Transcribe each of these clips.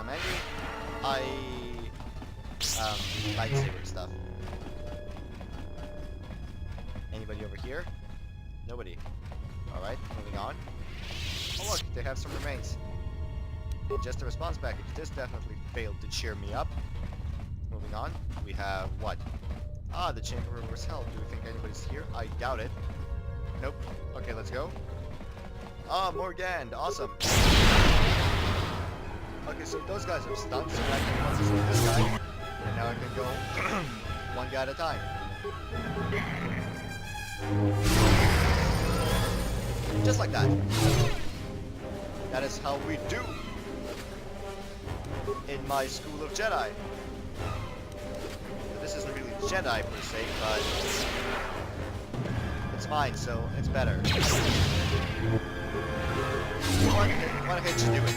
I'm angry, I lightsaber stuff. Anybody over here? Nobody. Alright, moving on. Oh look, they have some remains. And just a response package. This definitely failed to cheer me up. Moving on, we have what? Ah, the Chamber of Reverse Hell. Do we think anybody's here? I doubt it. Nope. Okay, let's go. Ah, Morgan, awesome. Okay, so those guys are stunned, so I can focus on this guy. And now I can go one guy at a time. Just like that. That is how we do in my School of Jedi. This isn't really Jedi per se, but it's mine, so it's better. One hit should do it.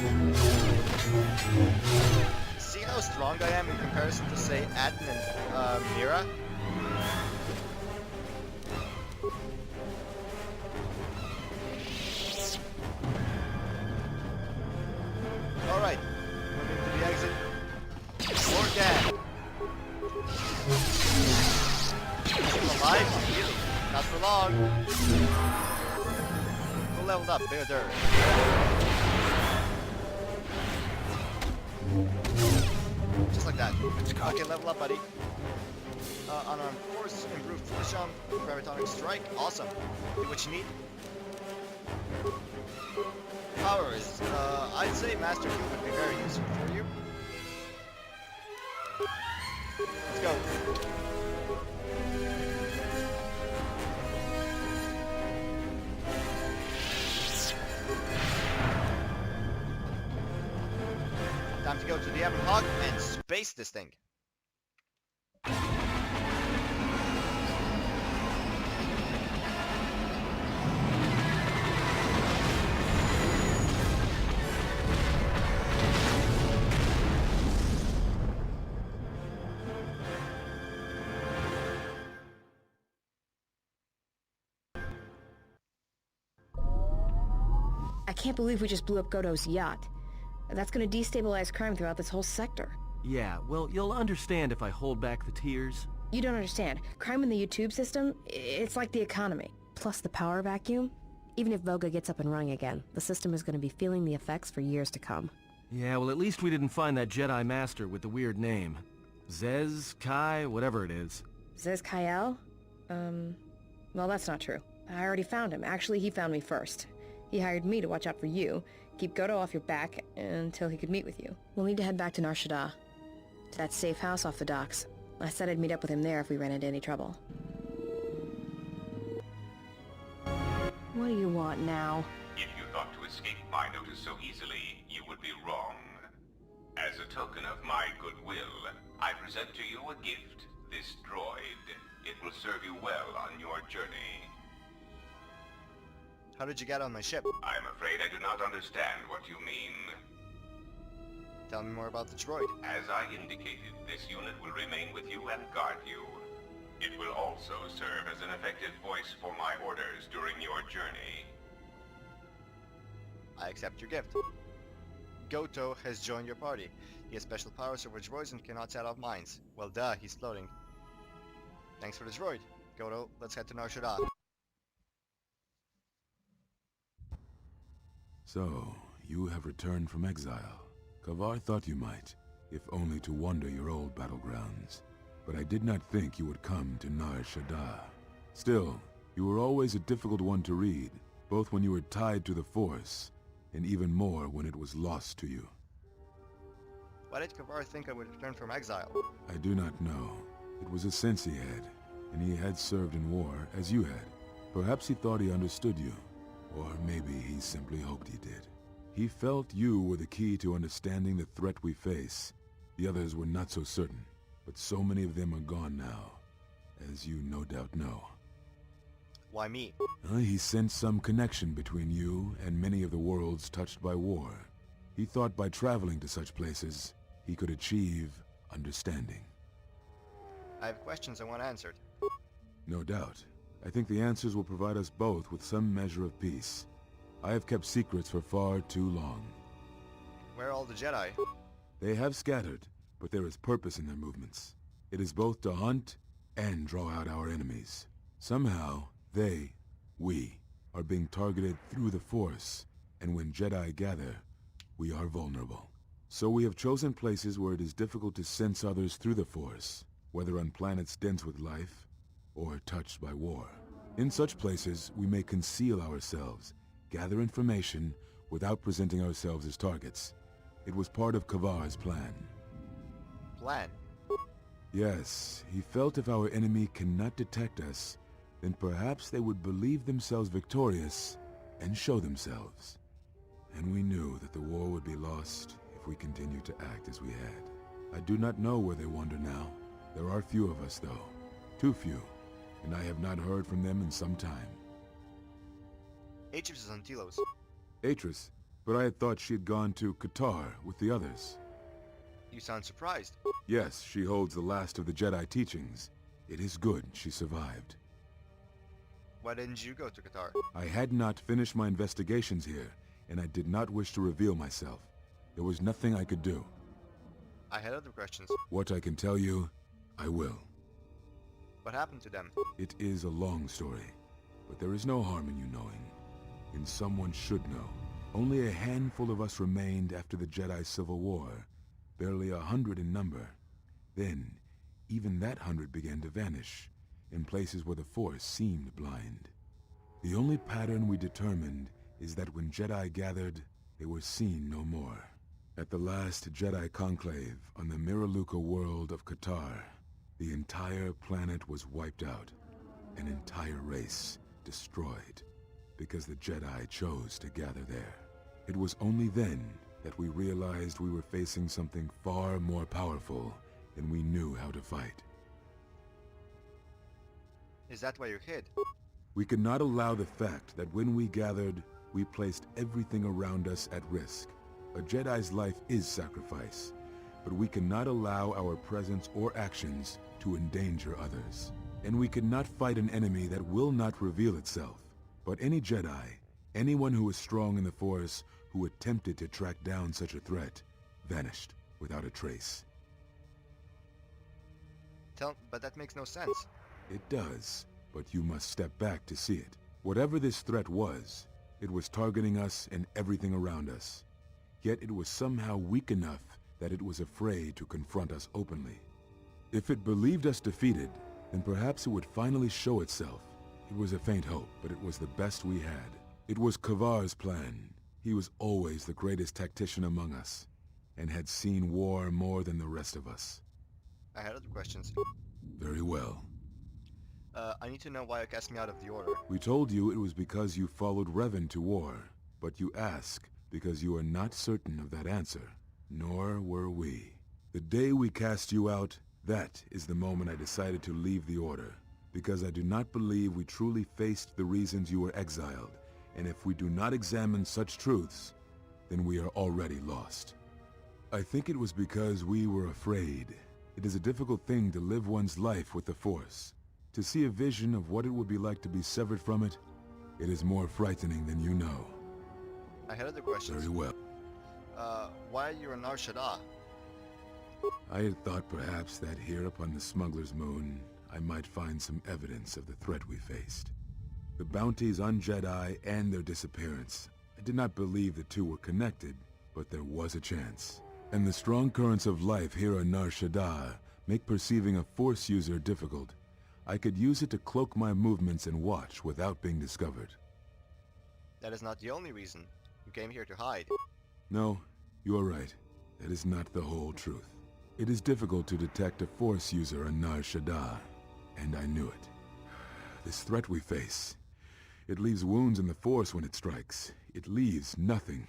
See how strong I am in comparison to, say, Atten and Mira? Alright, moving to the exit. Morgan! Still alive? Really? Not for long. Who leveled up? There. Just like that. Okay, level up, buddy. Unarmed force, improved force jump, gravitonic strike. Awesome. Do what you need. Powers. I'd say Master 2 would be very useful for you. Let's go. Time to go to the Ebon Hawk and space this thing. I can't believe we just blew up Godo's yacht. That's gonna destabilize crime throughout this whole sector. Yeah, well, you'll understand if I hold back the tears. You don't understand. Crime in the YouTube system, it's like the economy. Plus the power vacuum. Even if Voga gets up and running again, the system is gonna be feeling the effects for years to come. Yeah, well, at least we didn't find that Jedi Master with the weird name. Zez-Kai, whatever it is. Zez-Kai? Well, that's not true. I already found him. Actually, he found me first. He hired me to watch out for you, keep Godo off your back, until he could meet with you. We'll need to head back to Nar Shaddaa, to that safe house off the docks. I said I'd meet up with him there if we ran into any trouble. What do you want now? If you thought to escape my notice so easily, you would be wrong. As a token of my goodwill, I present to you a gift, this droid. It will serve you well on your journey. How did you get on my ship? I'm afraid I do not understand what you mean. Tell me more about the droid. As I indicated, this unit will remain with you and guard you. It will also serve as an effective voice for my orders during your journey. I accept your gift. Goto has joined your party. He has special powers over droids and cannot set off mines. Well, duh, he's floating. Thanks for the droid. Goto, let's head to Nar Shaddaa. So, you have returned from exile. Kavar thought you might, if only to wander your old battlegrounds. But I did not think you would come to Nar Shaddaa. Still, you were always a difficult one to read, both when you were tied to the Force, and even more when it was lost to you. Why did Kavar think I would return from exile? I do not know. It was a sense he had, and he had served in war, as you had. Perhaps he thought he understood you. Or maybe he simply hoped he did. He felt you were the key to understanding the threat we face. The others were not so certain, but so many of them are gone now, as you no doubt know. Why me? He sensed some connection between you and many of the worlds touched by war. He thought by traveling to such places, he could achieve understanding. I have questions I want answered. No doubt. I think the answers will provide us both with some measure of peace. I have kept secrets for far too long. Where are all the Jedi? They have scattered, but there is purpose in their movements. It is both to hunt and draw out our enemies. Somehow, we, are being targeted through the Force, and when Jedi gather, we are vulnerable. So we have chosen places where it is difficult to sense others through the Force, whether on planets dense with life, or touched by war. In such places, we may conceal ourselves, gather information, without presenting ourselves as targets. It was part of Kavar's plan. Plan? Yes, he felt if our enemy cannot detect us, then perhaps they would believe themselves victorious and show themselves. And we knew that the war would be lost if we continued to act as we had. I do not know where they wander now. There are few of us, though. Too few, and I have not heard from them in some time. Atris is on Telos. Atris, but I had thought she had gone to Qatar with the others. You sound surprised. Yes, she holds the last of the Jedi teachings. It is good she survived. Why didn't you go to Qatar? I had not finished my investigations here, and I did not wish to reveal myself. There was nothing I could do. I had other questions. What I can tell you, I will. What happened to them? It is a long story, but there is no harm in you knowing. And someone should know. Only a handful of us remained after the Jedi Civil War, barely 100 in number. Then, even that 100 began to vanish, in places where the Force seemed blind. The only pattern we determined is that when Jedi gathered, they were seen no more. At the last Jedi conclave on the Miraluka world of Qatar, the entire planet was wiped out, an entire race destroyed, because the Jedi chose to gather there. It was only then that we realized we were facing something far more powerful than we knew how to fight. Is that why you hid? We could not allow the fact that when we gathered, we placed everything around us at risk. A Jedi's life is sacrifice, but we cannot allow our presence or actions to endanger others. And we could not fight an enemy that will not reveal itself. But any Jedi, anyone who is strong in the Force, who attempted to track down such a threat, vanished without a trace. But that makes no sense. It does, but you must step back to see it. Whatever this threat was, it was targeting us and everything around us. Yet it was somehow weak enough that it was afraid to confront us openly. If it believed us defeated, then perhaps it would finally show itself. It was a faint hope, but it was the best we had. It was Kavar's plan. He was always the greatest tactician among us, and had seen war more than the rest of us. I had other questions. Very well. I need to know why you cast me out of the Order. We told you it was because you followed Revan to war, but you ask because you are not certain of that answer. Nor were we. The day we cast you out, that is the moment I decided to leave the Order, because I do not believe we truly faced the reasons you were exiled, and if we do not examine such truths, then we are already lost. I think it was because we were afraid. It is a difficult thing to live one's life with the Force. To see a vision of what it would be like to be severed from it, it is more frightening than you know. I had other questions. Very well. Why are you in Nar Shaddaa? I had thought perhaps that here upon the Smuggler's Moon, I might find some evidence of the threat we faced. The bounties on Jedi and their disappearance. I did not believe the two were connected, but there was a chance. And the strong currents of life here on Nar Shaddaa make perceiving a Force user difficult. I could use it to cloak my movements and watch without being discovered. That is not the only reason. You came here to hide. No, you are right. That is not the whole truth. It is difficult to detect a Force user on Nar Shaddaa, and I knew it. This threat we face, it leaves wounds in the Force when it strikes. It leaves nothing.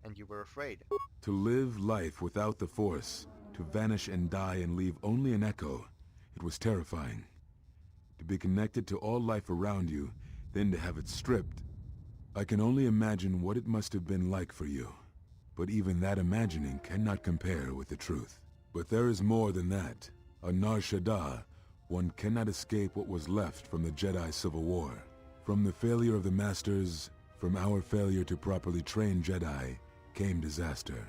And you were afraid. To live life without the Force, to vanish and die and leave only an echo, it was terrifying. To be connected to all life around you, then to have it stripped. I can only imagine what it must have been like for you. But even that imagining cannot compare with the truth. But there is more than that. On Nar Shaddaa, one cannot escape what was left from the Jedi Civil War. From the failure of the Masters, from our failure to properly train Jedi, came disaster.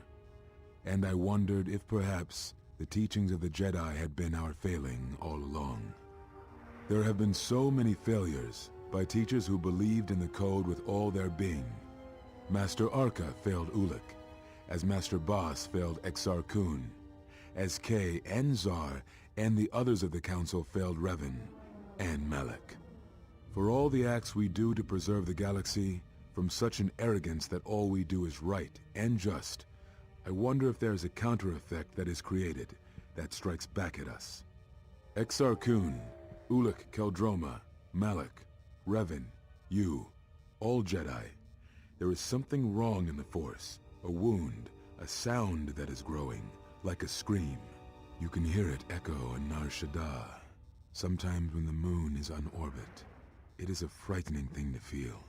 and I wondered if perhaps the teachings of the Jedi had been our failing all along. There have been so many failures by teachers who believed in the code with all their being. Master Arca failed Ulik, as Master Boss failed Exar Kun, as Kay and Zar and the others of the Council failed Revan and Malak. For all the acts we do to preserve the galaxy, from such an arrogance that all we do is right and just, I wonder if there is a counter-effect that is created that strikes back at us. Exar Kun, Ulik Keldroma, Malak, Revan, you, all Jedi. There is something wrong in the Force, a wound, a sound that is growing, like a scream. You can hear it echo in Nar Shaddaa, sometimes when the moon is on orbit. It is a frightening thing to feel,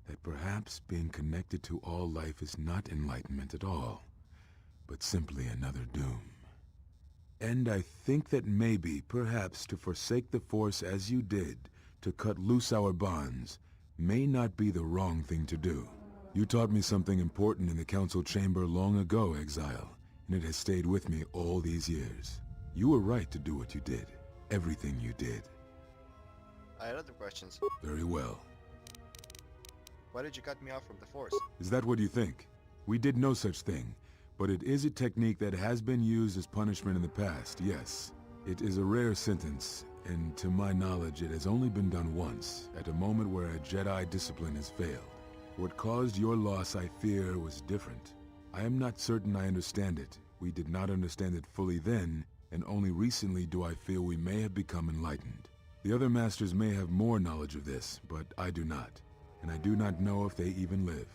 that perhaps being connected to all life is not enlightenment at all, but simply another doom. And I think that maybe, perhaps, to forsake the Force as you did, to cut loose our bonds, may not be the wrong thing to do. You taught me something important in the Council Chamber long ago, Exile, and it has stayed with me all these years. You were right to do what you did. Everything you did. I had other questions. Very well. Why did you cut me off from the Force? Is that what you think? We did no such thing, but it is a technique that has been used as punishment in the past, yes. It is a rare sentence, and to my knowledge it has only been done once, at a moment where a Jedi discipline has failed. What caused your loss, I fear, was different. I am not certain I understand it. We did not understand it fully then, and only recently do I feel we may have become enlightened. The other masters may have more knowledge of this, but I do not, and I do not know if they even live.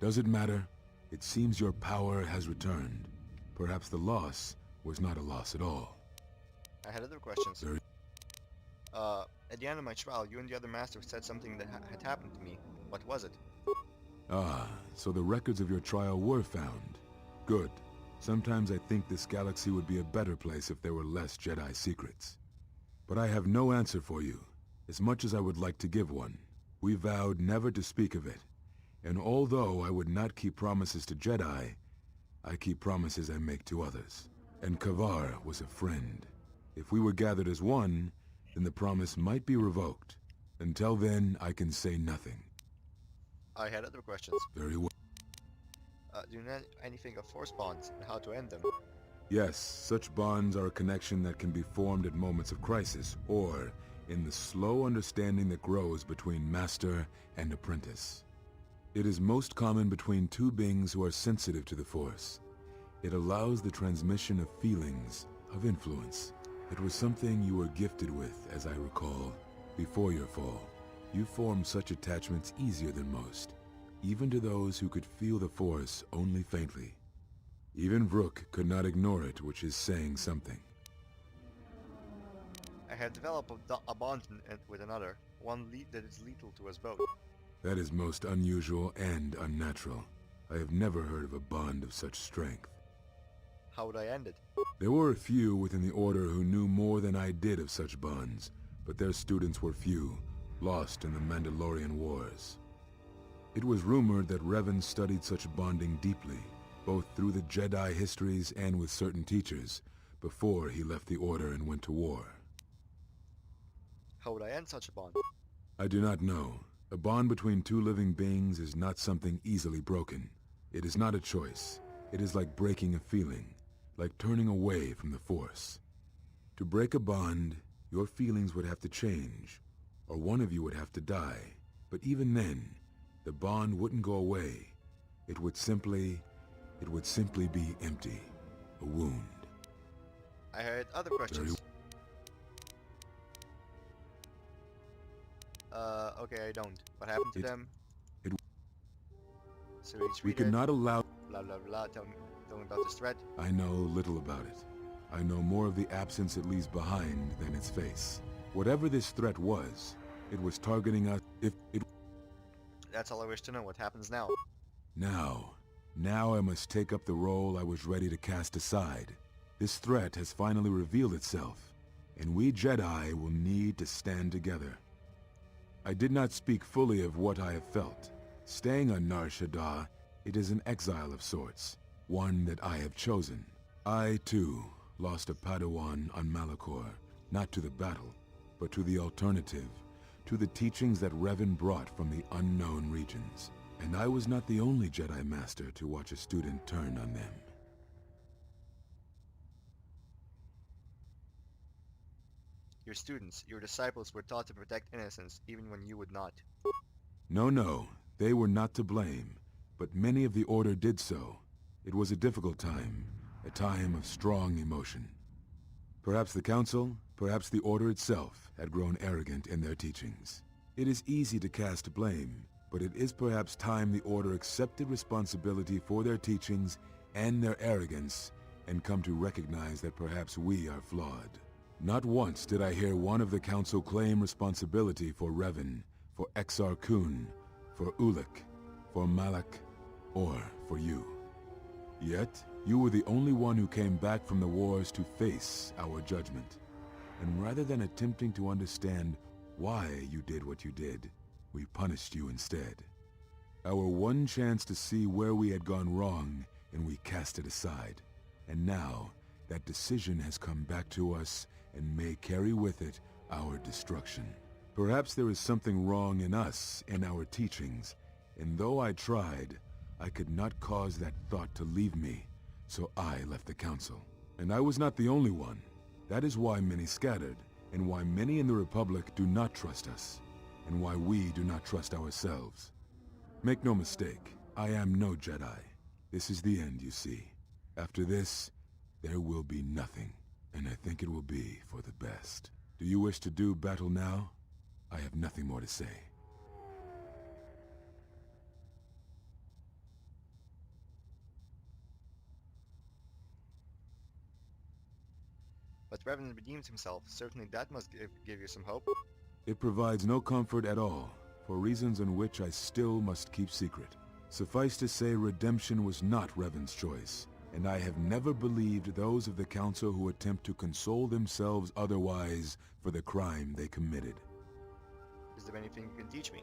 Does it matter? It seems your power has returned. Perhaps the loss was not a loss at all. I had other questions. Very- At the end of my trial, you and the other masters said something that had happened to me. What was it? Ah, so the records of your trial were found. Good. Sometimes I think this galaxy would be a better place if there were less Jedi secrets. But I have no answer for you, as much as I would like to give one. We vowed never to speak of it, and although I would not keep promises to Jedi, I keep promises I make to others. And Kavar was a friend. If we were gathered as one, then the promise might be revoked. Until then, I can say nothing. I had other questions. Very well. Do you know anything of Force bonds and how to end them? Yes, such bonds are a connection that can be formed at moments of crisis, or in the slow understanding that grows between master and apprentice. It is most common between two beings who are sensitive to the Force. It allows the transmission of feelings, of influence. It was something you were gifted with, as I recall, before your fall. You formed such attachments easier than most, even to those who could feel the Force only faintly. Even Vrook could not ignore it, which is saying something. I have developed a bond with another, one that is lethal to us both. That is most unusual and unnatural. I have never heard of a bond of such strength. How would I end it? There were a few within the Order who knew more than I did of such bonds, but their students were few, lost in the Mandalorian Wars. It was rumored that Revan studied such bonding deeply, both through the Jedi histories and with certain teachers, before he left the Order and went to war. How would I end such a bond? I do not know. A bond between two living beings is not something easily broken. It is not a choice. It is like breaking a feeling, like turning away from the Force. To break a bond, your feelings would have to change, or one of you would have to die. But even then, the bond wouldn't go away. It would simply be empty. A wound. I had other questions. Okay, I don't. What happened to them? So We could not allow... Blah blah blah, tell me about this threat. I know little about it. I know more of the absence it leaves behind than its face. Whatever this threat was, it was targeting us. That's all I wish to know. What happens now? Now I must take up the role I was ready to cast aside. This threat has finally revealed itself, and we Jedi will need to stand together. I did not speak fully of what I have felt. Staying on Nar Shaddaa, it is an exile of sorts. one that I have chosen. I, too, lost a Padawan on Malachor, not to the battle, but to the alternative, to the teachings that Revan brought from the unknown regions. And I was not the only Jedi Master to watch a student turn on them. Your students, your disciples were taught to protect innocence, even when you would not. No, they were not to blame, but many of the Order did so. It was a difficult time, a time of strong emotion. Perhaps the Council, perhaps the Order itself, had grown arrogant in their teachings. It is easy to cast blame, but it is perhaps time the Order accepted responsibility for their teachings and their arrogance, and come to recognize that perhaps we are flawed. Not once did I hear one of the Council claim responsibility for Revan, for Exar Kun, for Ulic, for Malak, or for you. Yet, you were the only one who came back from the wars to face our judgment. And rather than attempting to understand why you did what you did, we punished you instead. Our one chance to see where we had gone wrong, and we cast it aside. And now, that decision has come back to us and may carry with it our destruction. Perhaps there is something wrong in us, in our teachings, and though I tried, I could not cause that thought to leave me, so I left the Council. And I was not the only one. That is why many scattered, and why many in the Republic do not trust us, and why we do not trust ourselves. Make no mistake, I am no Jedi. This is the end, you see. After this, there will be nothing, and I think it will be for the best. Do you wish to do battle now? I have nothing more to say. But Revan redeemed himself. Certainly that must give you some hope. It provides no comfort at all, for reasons in which I still must keep secret. Suffice to say, redemption was not Revan's choice, and I have never believed those of the Council who attempt to console themselves otherwise for the crime they committed. Is there anything you can teach me?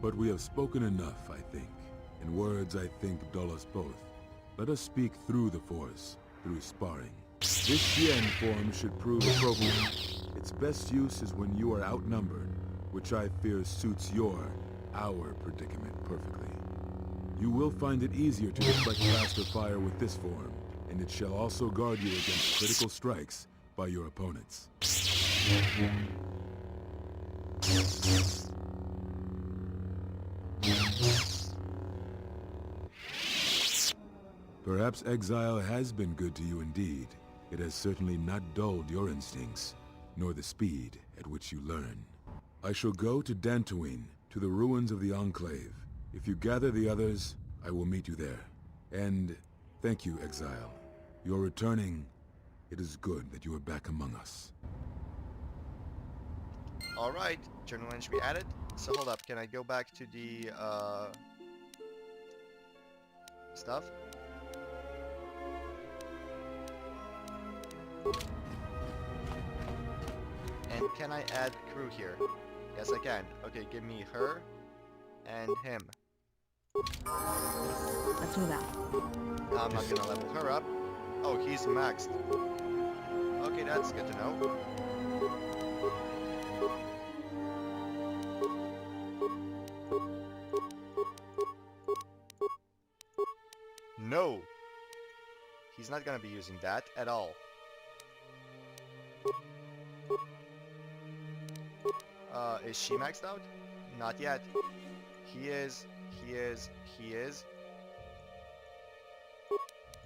But we have spoken enough, I think, and words I think dull us both. Let us speak through the Force, through sparring. This Xian form should prove appropriate. Its best use is when you are outnumbered, which I fear suits our predicament perfectly. You will find it easier to deflect faster fire with this form, and it shall also guard you against critical strikes by your opponents. Perhaps exile has been good to you indeed. It has certainly not dulled your instincts, nor the speed at which you learn. I shall go to Dantooine, to the ruins of the Enclave. If you gather the others, I will meet you there. And thank you, Exile. You're returning. It is good that you are back among us. Alright, journal entry added. So hold up, can I go back to the, stuff? And can I add crew here? Yes, I can. Okay, give me her and him. Let's move out. I'm not gonna level her up. Oh, he's maxed. Okay, that's good to know. No! He's not gonna be using that at all. Is she maxed out? Not yet. He is.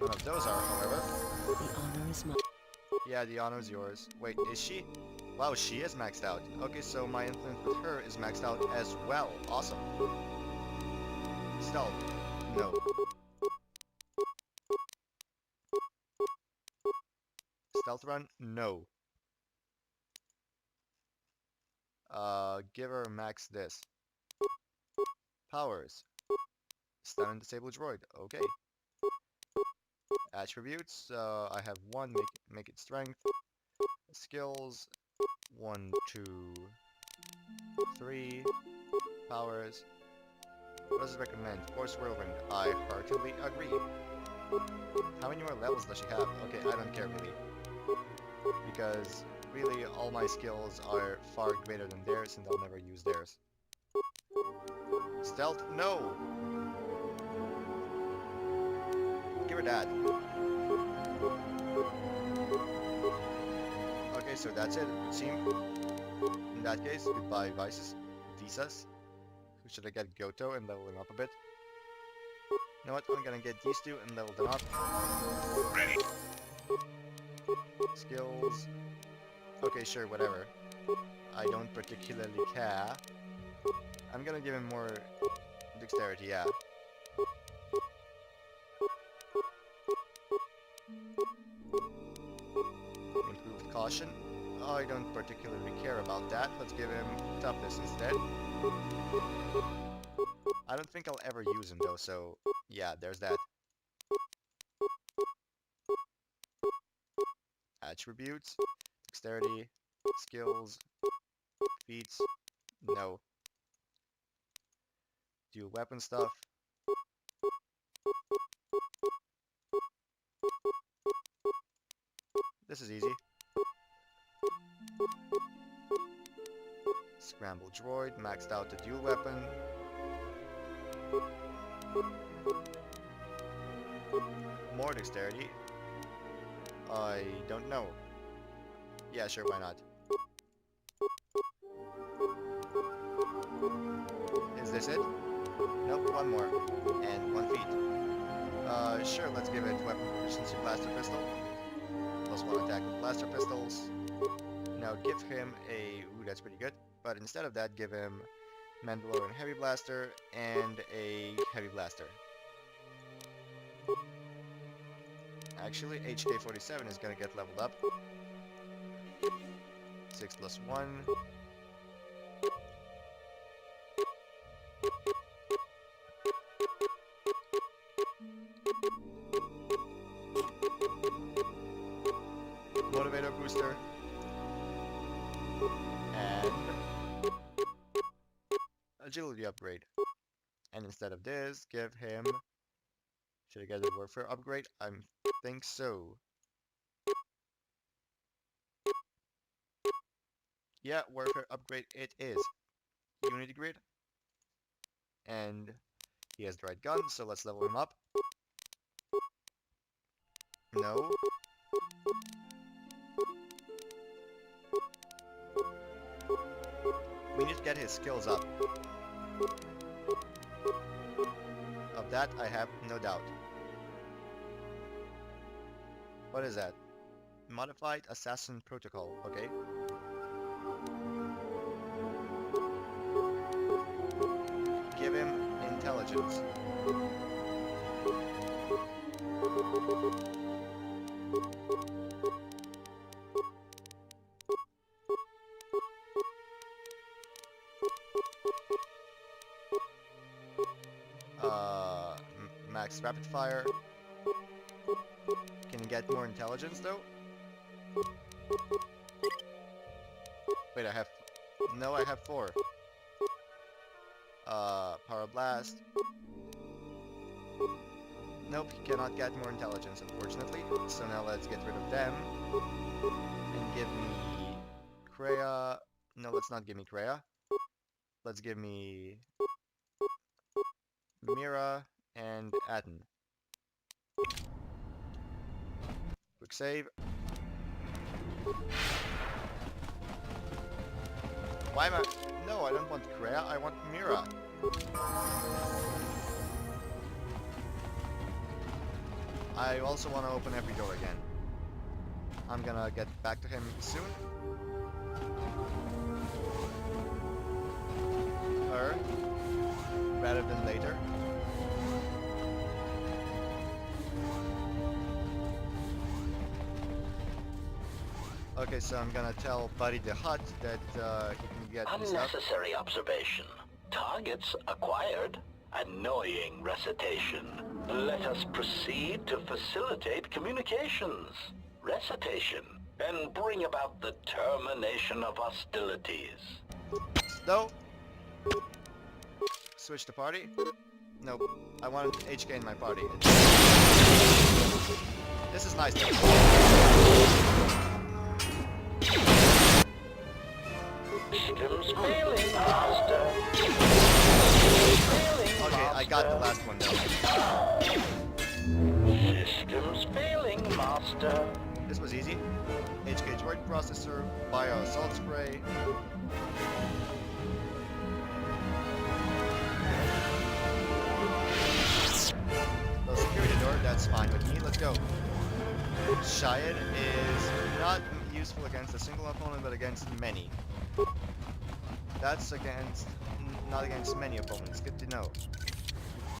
None of those are, however. The honor is mine. Yeah, the honor is yours. Wait, is she? Wow, she is maxed out. Okay, so my influence with her is maxed out as well. Awesome. Stealth. No. Stealth run? No. Give her max this. Powers. Stun and disable droid. Okay. Attributes. I have one. Make it strength. Skills. 1, 2, 3. Powers. What does it recommend? Force Whirlwind. I heartily agree. How many more levels does she have? Okay, I don't care really. Because really all my skills are far greater than theirs and I'll never use theirs. Stealth? No! Give her that. Okay, so that's it, it would seem. In that case, goodbye Visas. Who should I get? Goto and level him up a bit. You know what? I'm gonna get these two and level them up. Ready. Skills. Okay, sure, whatever. I don't particularly care. I'm gonna give him more dexterity, yeah. Improved caution. I don't particularly care about that. Let's give him toughness instead. I don't think I'll ever use him though, so yeah, there's that. Attributes, dexterity, skills, feats, no. Dual weapon stuff. This is easy. Scramble droid, maxed out the dual weapon. More dexterity. I don't know. Yeah, sure, why not? Is this it? Nope, one more. And 1 feat. Sure, let's give it weapon proficiency blaster pistol. +1 attack with blaster pistols. Now give him a... Ooh, that's pretty good. But instead of that, give him Mandalorian Heavy Blaster and a Heavy Blaster. Actually, HK-47 is gonna get leveled up. 6 + 1. Motivator booster. And agility upgrade. And instead of this, give him... Should I get a warfare upgrade? I think so. Yeah, warfare upgrade it is. Unity grid. And he has the right gun, so let's level him up. No. We need to get his skills up. Of that, I have no doubt. What is that? Modified Assassin Protocol, okay. Give him intelligence. Max rapid fire. Can you get more intelligence though? Wait, I have... No, I have 4. Power blast. Nope, he cannot get more intelligence, unfortunately. So now let's get rid of them. And give me... Kreia... No, let's not give me Kreia. Let's give me... Mira and Aden. Quick save. Why am I... No, I don't want Kreia, I want Mira. I also want to open every door again. I'm gonna get back to him soon. Her. Rather than later. Okay, so I'm gonna tell Buddy the Hutt that he can get me stuff. Unnecessary observation. Targets acquired. Annoying recitation. Let us proceed to facilitate communications. Recitation. And bring about the termination of hostilities. No. switch to party? Nope. I wanted HK in my party. This is nice though. Systems failing, Master. Okay, I got the last one though. Systems failing, Master. This was easy. HK droid processor, bio assault spray. The security door, that's fine with me. Let's go. Shayad is not useful against a single opponent, but against many. That's against, not against many opponents. Good to know.